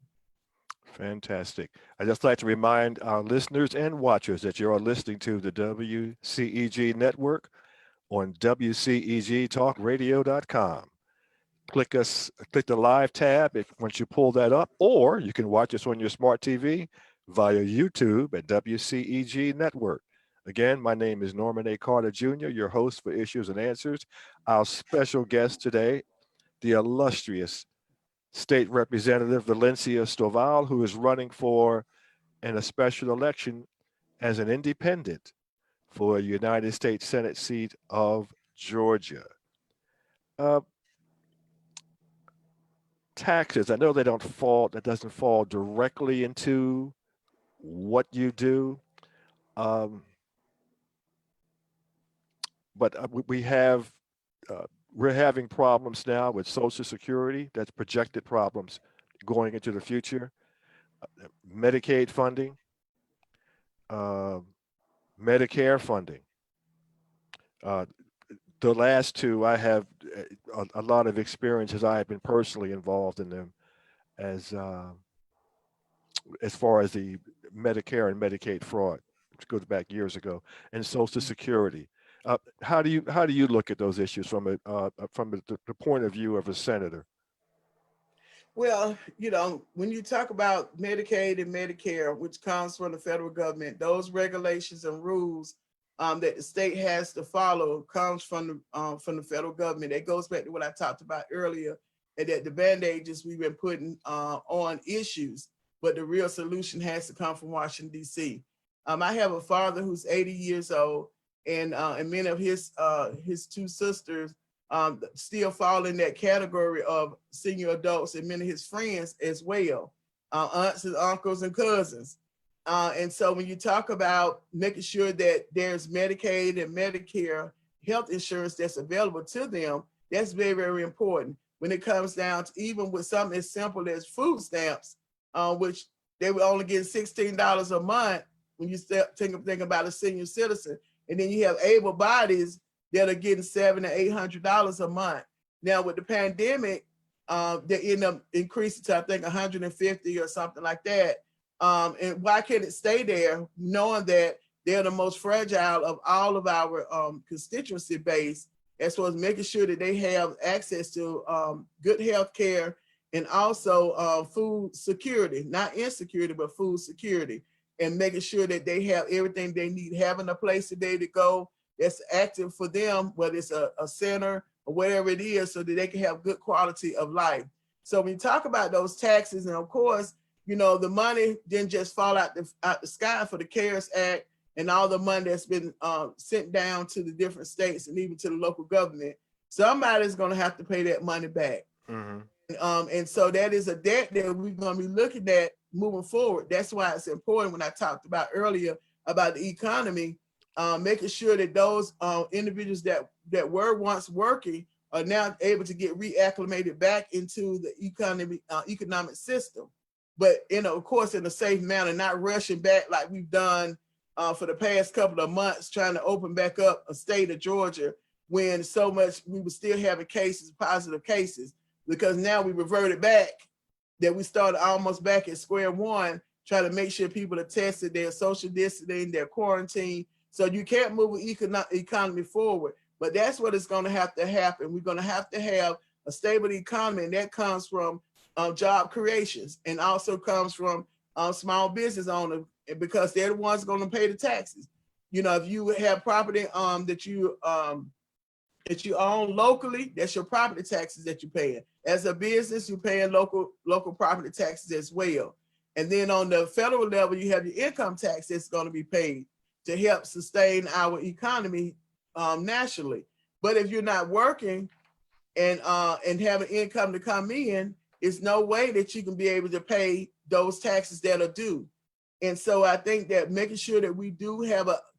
Fantastic. I'd just like to remind our listeners and watchers that you are listening to the WCEG Network on WCEGTalkRadio.com. Click the live tab once you pull that up, or you can watch us on your smart TV via YouTube at WCEG Network. Again, my name is Norman A. Carter Jr., your host for Issues and Answers. Our special guest today, the illustrious State Representative Valencia Stovall, who is running for in a special election as an independent for a United States Senate seat of Georgia. Taxes, I know that doesn't fall directly into what you do. But we're having problems now with Social Security. That's projected problems going into the future. Medicaid funding, Medicare funding. The last two, I have a lot of experience as I have been personally involved in them as far as the Medicare and Medicaid fraud, which goes back years ago, and Social Security. How do you look at those issues from the point of view of a senator? Well, when you talk about Medicaid and Medicare, which comes from the federal government, those regulations and rules that the state has to follow comes from the federal government. That goes back to what I talked about earlier, and that the band-aids we've been putting on issues, but the real solution has to come from Washington, D.C. I have a father who's 80 years old, and many of his two sisters still fall in that category of senior adults, and many of his friends as well, aunts and uncles and cousins. And so when you talk about making sure that there's Medicaid and Medicare health insurance that's available to them, that's very, very important. When it comes down to even with something as simple as food stamps, which they were only getting $16 a month when you think about a senior citizen. And then you have able bodies that are getting $700 to $800 a month. Now with the pandemic, they end up increasing to I think 150 or something like that. And why can't it stay there, knowing that they're the most fragile of all of our constituency base, as well as making sure that they have access to good health care and also food security, not insecurity, but food security, and making sure that they have everything they need, having a place today to go that's active for them, whether it's a center or whatever it is, so that they can have good quality of life. So when you talk about those taxes, and of course, the money didn't just fall out the sky for the CARES Act and all the money that's been sent down to the different states and even to the local government somebody's going to have to pay that money back. And so that is a debt that we're going to be looking at moving forward. That's why it's important when I talked about earlier about the economy, making sure that those individuals that were once working are now able to get reacclimated back into the economic system. But, of course, in a safe manner, not rushing back like we've done for the past couple of months, trying to open back up a state of Georgia when so much we were still having cases, positive cases, because now we reverted back, that we started almost back at square one, trying to make sure people are tested, they're social distancing, they're quarantined. So you can't move the economy forward. But that's what is going to have to happen. We're going to have a stable economy, and that comes from job creations, and also comes from small business owners, because they're the ones going to pay the taxes. If you have property that you own locally, that's your property taxes that you're paying. As a business, you're paying local property taxes as well. And then on the federal level, you have your income tax that's going to be paid to help sustain our economy nationally. But if you're not working and have an income to come in, it's no way that you can be able to pay those taxes that are due. And so I think that making sure that we do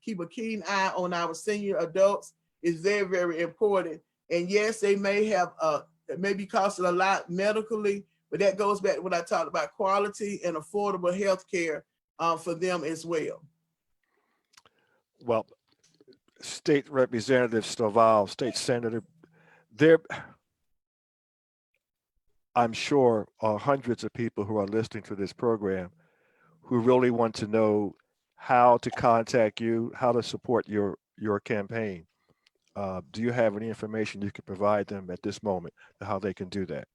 keep a keen eye on our senior adults is very, very important. And yes, they may have it may be costing a lot medically, but that goes back to what I talked about, quality and affordable health care for them as well. Well, State Representative Stovall, State Senator, I'm sure are hundreds of people who are listening to this program who really want to know how to contact you, how to support your campaign. Do you have any information you can provide them at this moment to how they can do that?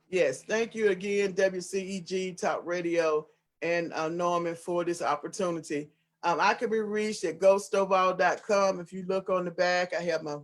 Yes, thank you again, WCEG Talk Radio and Norman, for this opportunity. I can be reached at gostovall.com. If you look on the back, I have my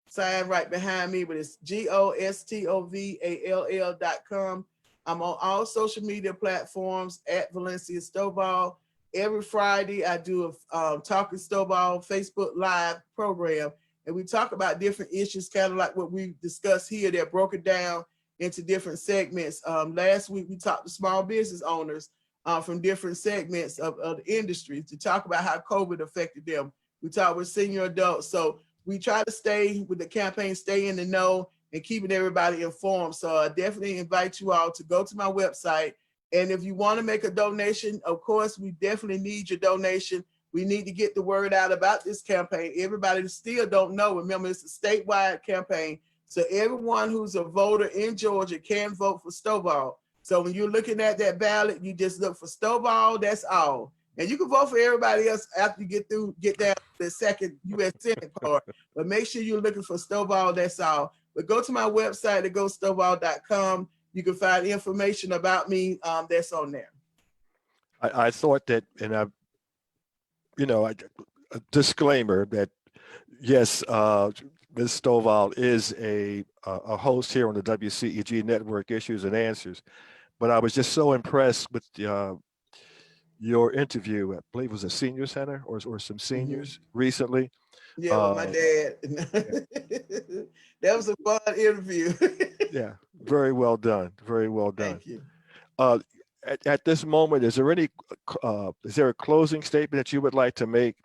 sign right behind me, but it's GOSTOVALL.com. I'm on all social media platforms at Valencia Stovall. Every Friday, I do a Talking Stovall Facebook Live program, and we talk about different issues, kind of like what we discussed here. They're broken down into different segments. Last week, we talked to small business owners from different segments of the industry to talk about how COVID affected them. We talked with senior adults. So we try to stay with the campaign, stay in the know, and keeping everybody informed. So I definitely invite you all to go to my website. And if you want to make a donation, of course, we definitely need your donation. We need to get the word out about this campaign. Everybody still don't know. Remember, it's a statewide campaign. So everyone who's a voter in Georgia can vote for Stovall. So when you're looking at that ballot, you just look for Stovall, that's all. And you can vote for everybody else after you get down to the second US Senate part. But make sure you're looking for Stovall, that's all. But go to my website at gostovall.com. You can find information about me that's on there. I thought that, and a disclaimer that, yes, Ms. Stovall is a host here on the WCEG Network, Issues and Answers. But I was just so impressed with your interview. I believe it was a senior center or some seniors recently. Yeah, with my dad. That was a fun interview. Yeah, very well done. Very well done. Thank you. At this moment, is there a closing statement that you would like to make?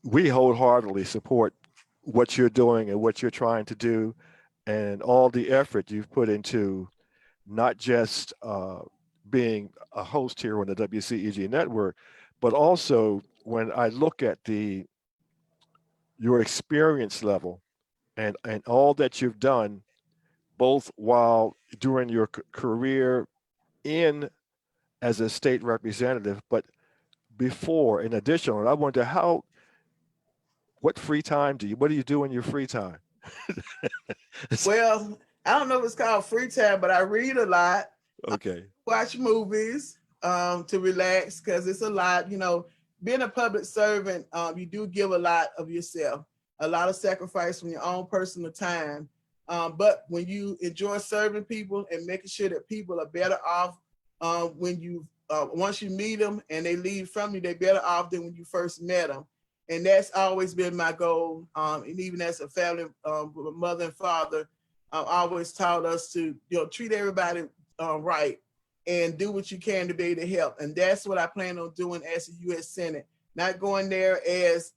We wholeheartedly support what you're doing and what you're trying to do, and all the effort you've put into not just being a host here on the WCEG network, but also when I look at your experience level and all that you've done, both while during your career as a state representative, but before, in addition, I wonder what free time what do you do in your free time? Well, I don't know if it's called free time, but I read a lot. Okay. Watch movies to relax, because it's a lot. Being a public servant, you do give a lot of yourself, a lot of sacrifice from your own personal time. But when you enjoy serving people and making sure that people are better off once you meet them and they leave from you, they're better off than when you first met them. And that's always been my goal. And even as a family, mother and father, always taught us to, treat everybody right and do what you can to be able to help. And that's what I plan on doing as a U.S. Senate. Not going there as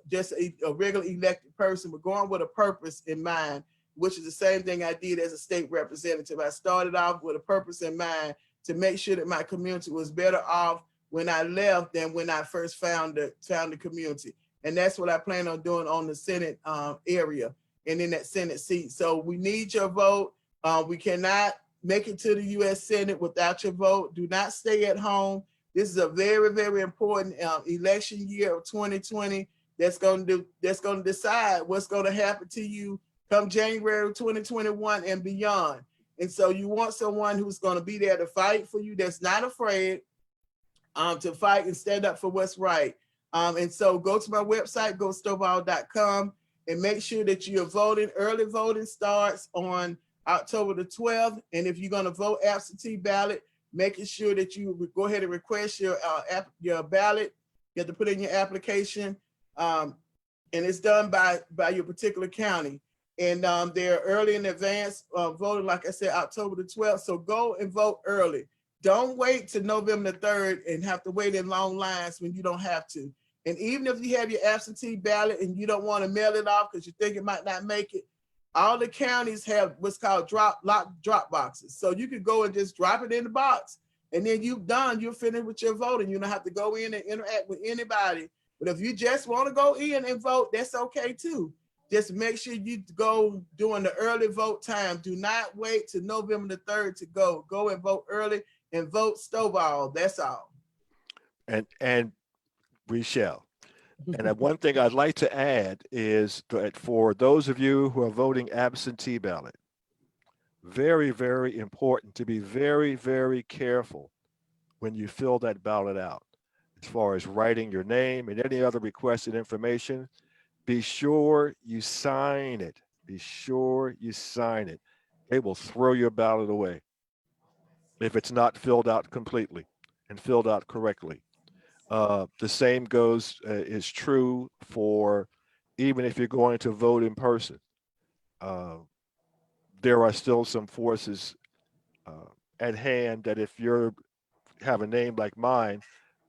just a regular elected person, but going with a purpose in mind, which is the same thing I did as a state representative. I started off with a purpose in mind to make sure that my community was better off when I left than when I first found the community. And that's what I plan on doing on the Senate area and in that Senate seat. So we need your vote. We cannot make it to the U.S. Senate without your vote. Do not stay at home. This is a very, very important election year of 2020 that's going to decide what's going to happen to you come January 2021 and beyond. And so you want someone who's going to be there to fight for you, that's not afraid to fight and stand up for what's right. And so go to my website, gostovall.com, and make sure that you're voting. Early voting starts on October the 12th. And if you're going to vote absentee ballot, making sure that you go ahead and request your ballot. You have to put in your application, and it's done by your particular county. And they're early in advance voting, like I said, October the 12th. So go and vote early. Don't wait to November the 3rd and have to wait in long lines when you don't have to. And even if you have your absentee ballot and you don't want to mail it off because you think it might not make it, all the counties have what's called drop boxes. So you could go and just drop it in the box, and then you're finished with your voting. You don't have to go in and interact with anybody. But if you just want to go in and vote, that's okay too. Just make sure you go during the early vote time. Do not wait till November the 3rd to go. Go and vote early and vote Stovall. That's all. And we shall. And one thing I'd like to add is that for those of you who are voting absentee ballot, very, very important to be very, very careful when you fill that ballot out. As far as writing your name and any other requested information, be sure you sign it. Be sure you sign it. They will throw your ballot away if it's not filled out completely and filled out correctly. The same is true for even if you're going to vote in person. There are still some forces at hand that if you have a name like mine,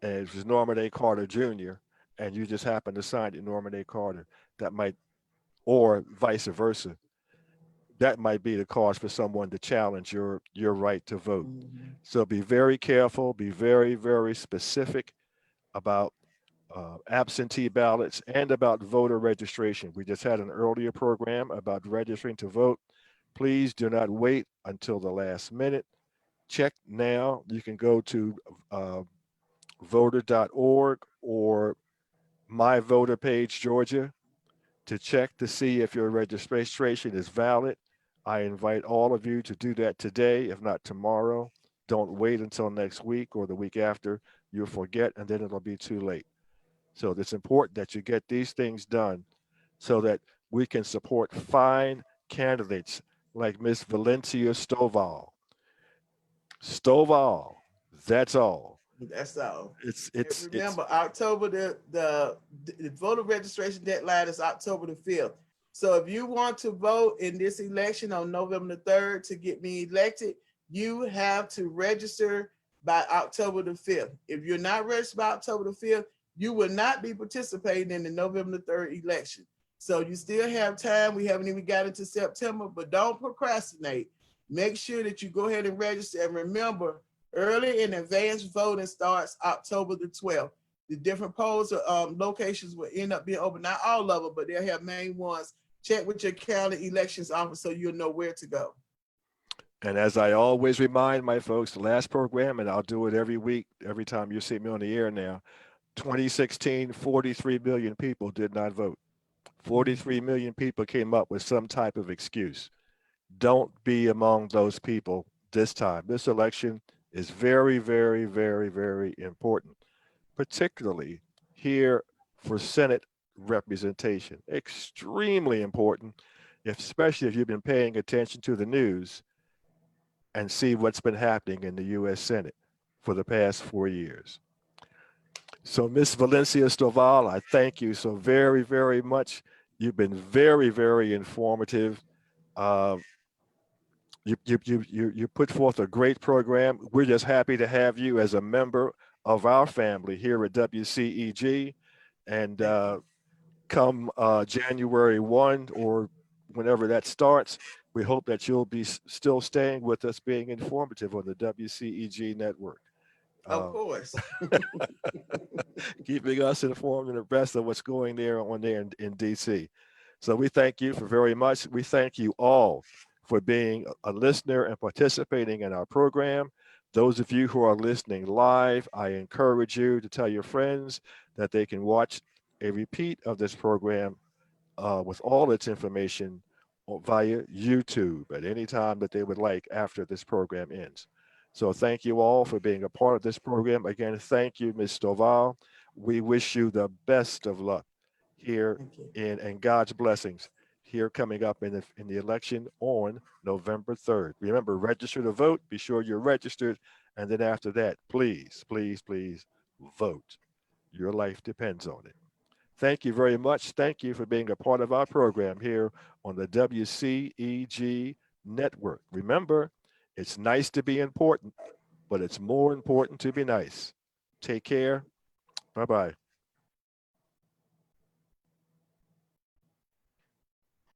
and it's Norman A. Carter Jr., and you just happen to sign it Norman A. Carter, that might, or vice versa, that might be the cause for someone to challenge your right to vote. Mhm. So be very careful, be very, very specific about absentee ballots and about voter registration. We just had an earlier program about registering to vote. Please do not wait until the last minute. Check now. You can go to voter.org or My Voter Page Georgia to check to see if your registration is valid. I invite all of you to do that today, if not tomorrow. Don't wait until next week or the week after. You'll forget and then it'll be too late. So it's important that you get these things done so that we can support fine candidates like Miss Valencia Stovall. Stovall, that's all. That's all. It's Remember, October the voter registration deadline is October the 5th. So if you want to vote in this election on November the 3rd to get me elected, you have to register by October the 5th. If you're not registered by October the 5th, you will not be participating in the November the 3rd election. So you still have time. We haven't even got into September, but don't procrastinate. Make sure that you go ahead and register. And remember, early and advanced voting starts October the 12th. The different polls locations will end up being open. Not all of them, but they'll have main ones. Check with your county elections office so you'll know where to go. And as I always remind my folks, the last program, and I'll do it every week, every time you see me on the air now, 2016, 43 million people did not vote. 43 million people came up with some type of excuse. Don't be among those people this time. This election is very, very, very, very important, particularly here for Senate representation. Extremely important, especially if you've been paying attention to the news and see what's been happening in the US Senate for the past 4 years. So Miss Valencia Stovall, I thank you so very, very much. You've been very, very informative. Uh, you put forth a great program. We're just happy to have you as a member of our family here at WCEG. And Thank you. come January 1 or whenever that starts, we hope that you'll be still staying with us, being informative on the WCEG network. Of Uh, course. keeping us informed and abreast of what's going there on there in DC. So we thank you for very much. We thank you all for being a listener and participating in our program. Those of you who are listening live, I encourage you to tell your friends that they can watch a repeat of this program with all its information via YouTube at any time that they would like after this program ends. So thank you all for being a part of this program. Again, thank you, Ms. Stovall. We wish you the best of luck here Thank you. in and God's blessings here coming up in the election on November 3rd. Remember, register to vote. Be sure you're registered. And then after that, please, please, please vote. Your life depends on it. Thank you very much. Thank you for being a part of our program here on the WCEG network. Remember, it's nice to be important, but it's more important to be nice. Take care. Bye bye.